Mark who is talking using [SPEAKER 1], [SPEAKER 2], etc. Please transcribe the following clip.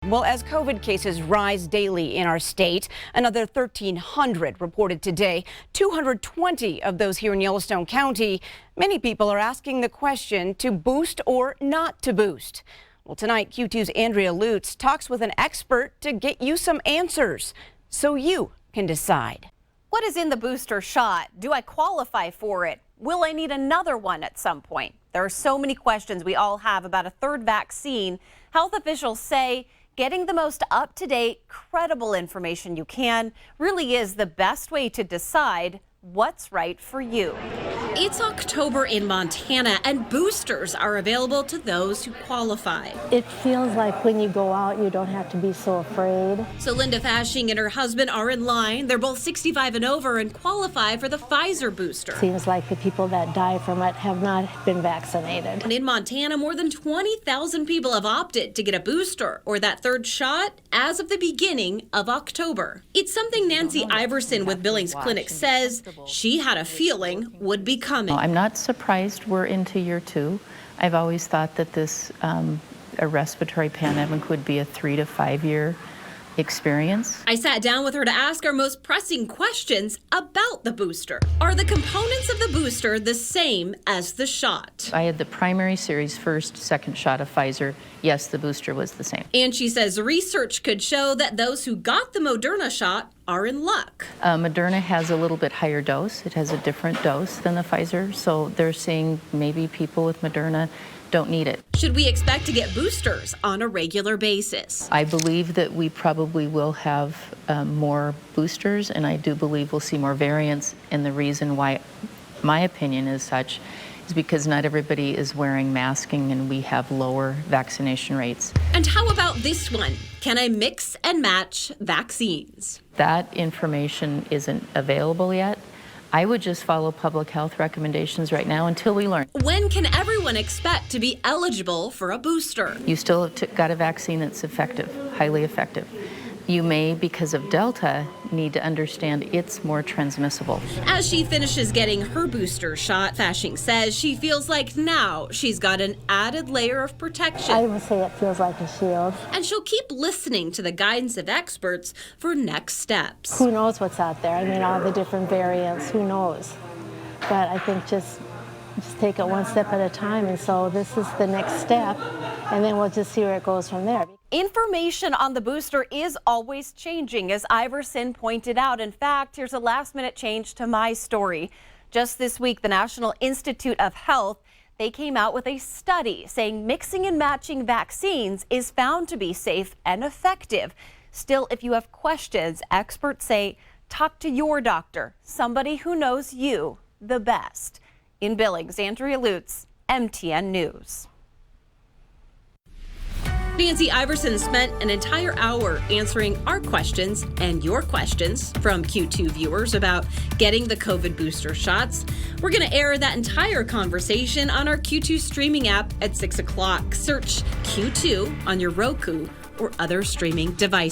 [SPEAKER 1] Well, as COVID cases rise daily in our state, another 1,300 reported today, 220 of those here in Yellowstone County. Many people are asking the question to boost or not to boost. Well, tonight, Q2's Andrea Lutz talks with an expert to get you some answers so you can decide.
[SPEAKER 2] What is in the booster shot? Do I qualify for it? Will I need another one at some point? There are so many questions we all have about a third vaccine. Health officials say getting the most up-to-date, credible information you can really is the best way to decide what's right for you.
[SPEAKER 3] It's October in Montana, and boosters are available to those who qualify.
[SPEAKER 4] It feels like when you go out, you don't have to be so afraid.
[SPEAKER 3] So Linda Fashing and her husband are in line. They're both 65 and over and qualify for the Pfizer booster.
[SPEAKER 4] Seems like the people that die from it have not been vaccinated.
[SPEAKER 3] And in Montana, more than 20,000 people have opted to get a booster or that third shot as of the beginning of October. It's something Nancy Iverson with Billings Clinic says she had a feeling would be coming.
[SPEAKER 5] I'm not surprised we're into year 2. I've always thought that this a respiratory pandemic would be a 3 to 5 year experience.
[SPEAKER 3] I sat down with her to ask our most pressing questions about the booster. Are the components of the booster the same as the shot?
[SPEAKER 5] I had the primary series first, second shot of Pfizer. Yes, the booster was the same.
[SPEAKER 3] And she says research could show that those who got the Moderna shot are in luck.
[SPEAKER 5] Moderna has a little bit higher dose. It has a different dose than the Pfizer, so they're seeing maybe people with Moderna don't need it.
[SPEAKER 3] Should we expect to get boosters on a regular basis?
[SPEAKER 5] I believe that we probably will have more boosters, and I do believe we'll see more variants. And the reason why my opinion is such is because not everybody is wearing masking and we have lower vaccination rates.
[SPEAKER 3] And how about this one? Can I mix and match vaccines?
[SPEAKER 5] That information isn't available yet. I would just follow public health recommendations right now until we learn.
[SPEAKER 3] When can everyone expect to be eligible for a booster?
[SPEAKER 5] You still got a vaccine that's effective, highly effective. You may, because of Delta, need to understand it's more transmissible.
[SPEAKER 3] As she finishes getting her booster shot, Fashing says she feels like now she's got an added layer of protection.
[SPEAKER 4] I would say it feels like a shield.
[SPEAKER 3] And she'll keep listening to the guidance of experts for next steps.
[SPEAKER 4] Who knows what's out there? I mean, all the different variants, who knows? But I think just take it one step at a time. And so this is the next step, and then we'll just see where it goes from there.
[SPEAKER 2] Information on the booster is always changing, as Iverson pointed out. In fact, here's a last-minute change to my story. Just this week, the National Institute of Health, they came out with a study saying mixing and matching vaccines is found to be safe and effective. Still, if you have questions, experts say talk to your doctor, somebody who knows you the best. In Billings, Andrea Lutz, MTN News.
[SPEAKER 3] Nancy Iverson spent an entire hour answering our questions and your questions from Q2 viewers about getting the COVID booster shots. We're going to air that entire conversation on our Q2 streaming app at 6 o'clock. Search Q2 on your Roku or other streaming device.